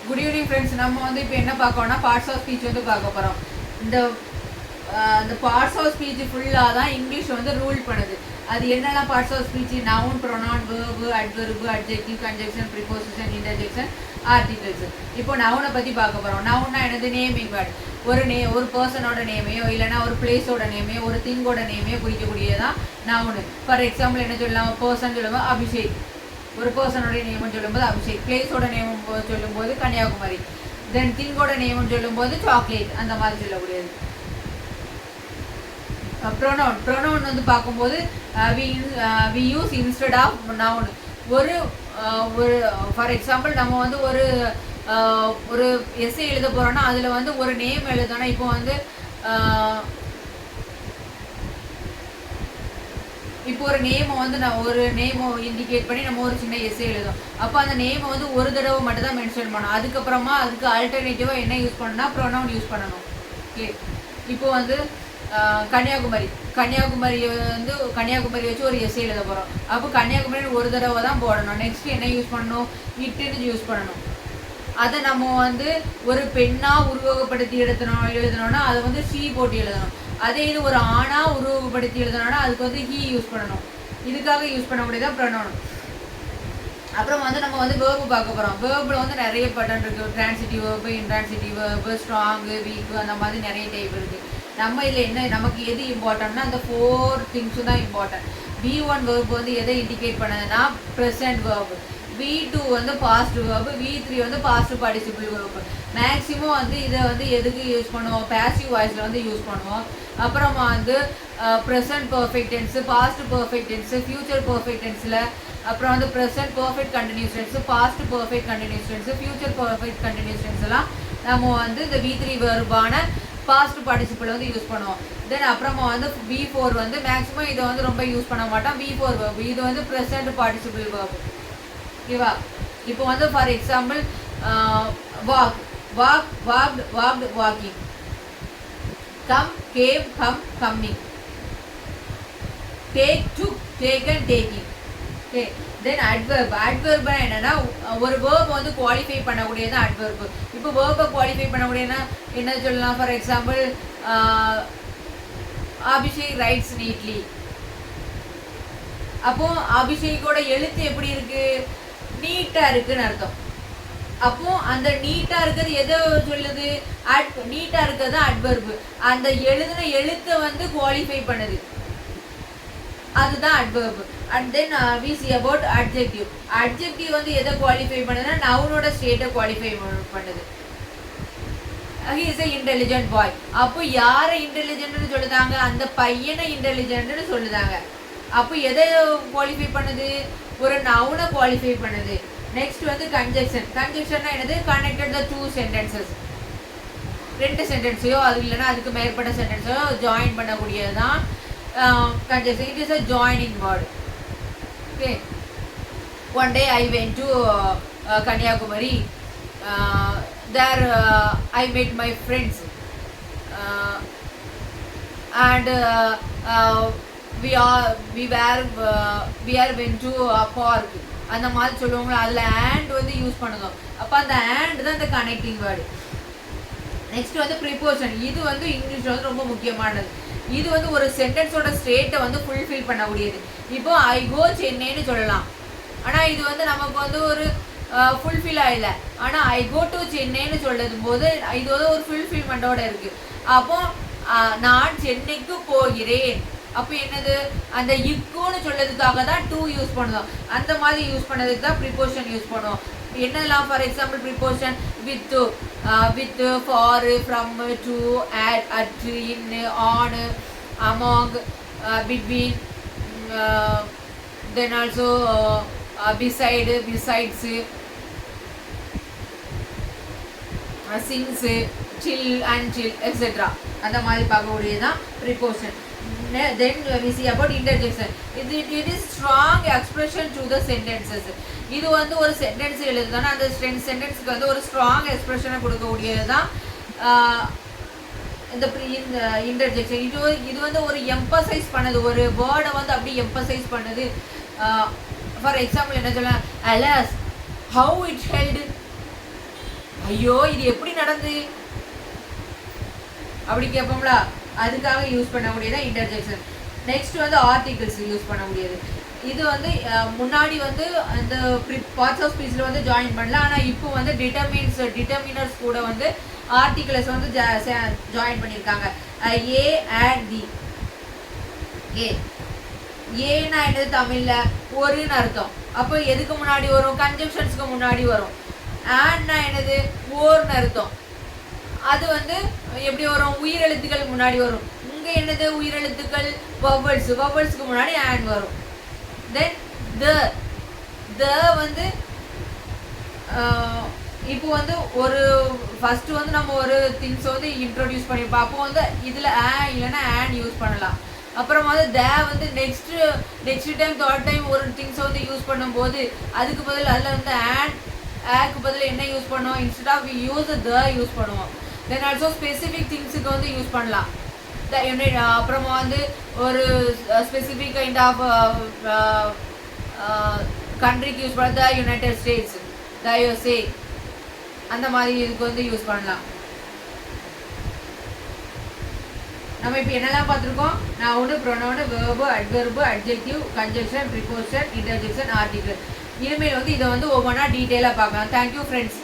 Good evening friends. நம்ம வந்து இப்போ என்ன பார்க்கோம்னா பார்ட்ஸ் ஆஃப் ஸ்பீச் வந்து பார்க்க போகிறோம். இந்த பார்ட்ஸ் ஆஃப் ஸ்பீச் ஃபுல்லாக தான் இங்கிலீஷ் வந்து ரூல் பண்ணுது. அது என்னெல்லாம் parts of speech? Noun, pronoun, verb, adverb, adjective, conjunction, preposition, interjection, articles. இப்போ நவுனை பற்றி பார்க்க போகிறோம். நவுன்னா என்னது? Naming word. ஒரு பர்சனோட நேமையோ இல்லைனா ஒரு பிளேஸோட நேமையோ ஒரு திங்கோட நேமையோ குறிக்கக்கூடியதான் நவுனு. ஃபார் எக்ஸாம்பிள் என்ன சொல்லலாம்? பர்சன் சொல்லும்போது அபிஷேக், ஒரு பர்சனோட நேம்னு சொல்லும்போது அபிஷேக். பிளேஸோட நேம் சொல்லும்போது கன்னியாகுமரி. தென் திங்கோட நேம்னு சொல்லும்போது சாக்லேட், அந்த மாதிரி சொல்லக்கூடியது. ப்ரொனவுன் வந்து பார்க்கும்போது we use instead of noun. ஒரு ஃபார் எக்ஸாம்பிள் நம்ம வந்து ஒரு எஸ்ஸே எழுத போகிறோன்னா அதில் வந்து ஒரு நேம் எழுதணும். இப்போ வந்து ஒரு நேமை வந்து ஒரு நேமை இண்டிகேட் பண்ணி நம்ம ஒரு சின்ன எஸ்ஸே எழுதும். அப்போ அந்த நேமை வந்து ஒரு தடவை மட்டும் தான் மென்ஷன் பண்ணணும். அதுக்கப்புறமா அதுக்கு ஆல்டர்னேட்டிவாக என்ன யூஸ் பண்ணணும்னா ப்ரொனவுன் யூஸ் பண்ணணும். ஓகே, இப்போ வந்து கன்னியாகுமரி வச்சு ஒரு எஸ்ஸே எழுத போகிறோம். அப்போ கன்னியாகுமரி ஒரு தடவை தான் போடணும். நெக்ஸ்ட் என்ன யூஸ் பண்ணணும்? இட்டுன்னு யூஸ் பண்ணணும். அதை நம்ம வந்து ஒரு பெண்ணாக உருவகப்படுத்தி எழுதணும்னா அதை வந்து ஷீ போட்டு எழுதணும். அதே இது ஒரு ஆணாக உருவகப்படுத்தி எழுதணும்னா அதுக்கு வந்து ஹீ யூஸ் பண்ணணும். இதுக்காக யூஸ் பண்ணக்கூடியதான் ப்ரொனவுன். அப்புறம் வந்து நம்ம வந்து வேர்பு பார்க்க போகிறோம். வேர்பில் வந்து நிறைய பேட்டர்ன் இருக்குது. Transitive verb, intransitive verb, strong, week, அந்த மாதிரி நிறைய டைப் இருக்குது. நம்ம இதில் என்ன நமக்கு எது இம்பார்ட்டன்ட்னா அந்த 4 திங்ஸும் தான் இம்பார்ட்டன்ட். V1 வேர்பு வந்து எதை இண்டிகேட் பண்ணதுன்னா ப்ரெசன்ட் வேர்பு. V2 வந்து பாஸ்ட் வேர்பு. V3 வந்து பாஸ்ட் பார்ட்டிசிபிள் வேர்பு. மேக்ஸிமம் வந்து இதை வந்து எதுக்கு யூஸ் பண்ணுவோம்? பேசிவ் வாய்ஸில் வந்து யூஸ் பண்ணுவோம். அப்புறமா வந்து present perfect tense, past perfect tense, future perfect டென்ஸில், அப்புறம் வந்து present perfect continuous tense, past perfect continuous tense, future perfect continuous டென்ஸ்லாம் நம்ம வந்து இந்த V3 வேர்பான பாஸ்ட் பார்ட்டிசிபிள் வந்து யூஸ் பண்ணுவோம். தென் அப்புறமா வந்து V4 வந்து மேக்ஸிமம் இதை வந்து ரொம்ப யூஸ் பண்ண மாட்டோம். V4 வேர்பு இது வந்து ப்ரெசன்ட் பார்ட்டிசிபிள் வேர்பு. ஓகேவா? இப்போ வந்து for example walked, walking. Come, game, coming. Take, took, taken, taking. Okay, then adverb என்னன்னா ஒரு வேர்ப் வந்து குவாலிஃபை பண்ணக்கூடியது அட்வெர்ப். இப்போ வேர்பை குவாலிஃபை பண்ணக்கூடியதுன்னா என்ன சொல்லலாம்? For example Abhishek writes neatly. அப்போ அபிஷேக்கோட எழுத்து எப்படி இருக்கு? நீட்டா இருக்குன்னு அர்த்தம். அப்போ அந்த நீட்டா இருக்கிறது எதை சொல்லுது? நீட்டா இருக்கிறது அட்வெர்ப். அந்த எழுதின எழுத்தை வந்து குவாலிஃபை பண்ணுது, அதுதான் adverb. And then we see about adjective. adjective வந்து எதை குவாலிஃபை பண்ணுதுன்னா நவுனோட ஸ்டேட்டை குவாலிஃபை பண்ணுது. he is a intelligent boy. அப்போ யாரை இன்டெலிஜென்ட்னு சொல்லுதாங்க? அந்த பையனை இன்டெலிஜென்ட்னு சொல்லுதாங்க. அப்போ எதை குவாலிஃபை பண்ணுது? ஒரு நவுனை குவாலிஃபை பண்ணுது. நெக்ஸ்ட் வந்து கன்ஜெக்ஷன். கன்ஜெக்ஷன்னா என்னது? கனெக்டட் த 2 சென்டென்சஸ். 2 சென்டென்ஸையோ அது இல்லைன்னா அதுக்கு மேற்பட்ட சென்டென்ஸையோ ஜாயின் பண்ணக்கூடியது தான் conjunction. It is a joining word. Okay, one day I went to Kanyakumari. There I met my friends and we went to a park. அந்த மாதிரி சொல்லுவாங்க. அதில் and வந்து யூஸ் பண்ணுவோம். அப்போ அந்த and தான் இந்த கனெக்டிங் வேர்டு. நெக்ஸ்ட் வந்து ப்ரிப்போசிஷன். இது வந்து இங்கிலீஷில் வந்து ரொம்ப முக்கியமானது. இது வந்து ஒரு சென்டென்ஸோட ஸ்டேட்டை வந்து ஃபுல்ஃபில் பண்ணக்கூடியது. இப்போ ஐ கோ சென்னைன்னு சொல்லலாம். ஆனால் இது வந்து நமக்கு வந்து ஒரு ஃபுல்ஃபில் ஆகலை. ஆனால் ஐ கோ டு சென்னைன்னு சொல்லும் போது இது வந்து ஒரு ஃபுல்ஃபில்மெண்ட்டோட இருக்குது. அப்போ நான் சென்னைக்கு போகிறேன். அப்போ என்னது? அந்த இக்குன்னு சொல்லதுக்காக தான் டு யூஸ் பண்ணுவோம். அந்த மாதிரி யூஸ் பண்ணதுக்கு தான் ப்ரிப்போசிஷன் யூஸ் பண்ணுவோம். என்னெல்லாம்? For example preposition with, for, from, to, at, in, on, among, between, then also beside, besides, since, till and till etcetera. அந்த மாதிரி பார்க்கக்கூடியதுதான் preposition. Then we see about interjection. It is strong expression to the sentences. இது வந்து ஒரு sentence எழுதுனா அந்த சென்டென்ஸ்க்கு வந்து ஒரு ஸ்ட்ராங் எக்ஸ்பிரஷனை கொடுக்கக்கூடியது தான் இந்த இன்டர்ஜெக்ஷன். இது வந்து ஒரு எம்பசைஸ் பண்ணுது, ஒரு வேர்டை வந்து அப்படி எம்பசைஸ் பண்ணுது. ஃபார் எக்ஸாம்பிள் என்ன சொல்லலாம்? அலாஸ், how it held, ஐயோ இது எப்படி நடந்து அப்படி கேட்போம்ல, அதுக்காக யூஸ் பண்ணக்கூடியதான் இன்டர்ஜெக்ஷன். நெக்ஸ்ட் வந்து ஆர்டிகல்ஸ் யூஸ் பண்ண முடியாது. இது வந்து முன்னாடி வந்து அந்த பார்ட்ஸ் ஆஃப் ஸ்பீச்சில் வந்து ஜாயின் பண்ணல. ஆனால் இப்போ வந்து டிட்டர்மினர்ஸ் கூட வந்து ஆர்டிகல்ஸ் வந்து ஜாயின் பண்ணியிருக்காங்க. A and the. ஏன்னா என்னது தமிழில் ஒருன்னு அர்த்தம். அப்போ எதுக்கு முன்னாடி வரும்? கன்ஜங்ஷன்ஸ்க்கு முன்னாடி வரும். ஆண்ட்னா என்னது? ஓர்னு அர்த்தம். அது வந்து எப்படி வரும்? உயிரெழுத்துக்கள் முன்னாடி வரும். இங்கே என்னது? உயிரெழுத்துக்கள் வவல்ஸுக்கு முன்னாடி ஆண்ட் வரும். தென் த வந்து இப்போ வந்து ஒரு ஃபர்ஸ்ட் வந்து நம்ம ஒரு திங்ஸ் வந்து இன்ட்ரோடியூஸ் பண்ணியிருப்போம். அப்போ வந்து இதில் இல்லைன்னா ஆன் யூஸ் பண்ணலாம். அப்புறம் வந்து நெக்ஸ்ட் டைம் தேர்ட் டைம் ஒரு திங்ஸை வந்து யூஸ் பண்ணும்போது அதுக்கு பதில் அதில் வந்து ஆக்கு பதில் என்ன யூஸ் பண்ணுவோம்? Instead of use the use பண்ணுவோம். தென் ஆல்சோ ஸ்பெசிஃபிக் திங்ஸுக்கு வந்து யூஸ் பண்ணலாம். அப்புறமா வந்து ஒரு ஸ்பெசிஃபிக் கைண்ட் ஆஃப் கண்ட்ரிக்கு யூஸ் பண்ண த யுனைடெட் ஸ்டேட்ஸ், த யுஎஸ்ஏ, அந்த மாதிரி இதுக்கு வந்து யூஸ் பண்ணலாம். நம்ம இப்போ என்னெல்லாம் பார்த்துருக்கோம்? Noun, pronoun, verb, adverb, adjective, conjunction, preposition, interjection, article. இனிமேல் வந்து இதை வந்து ஒவ்வொன்றா டீட்டெயிலாக பார்க்கலாம். Thank you friends.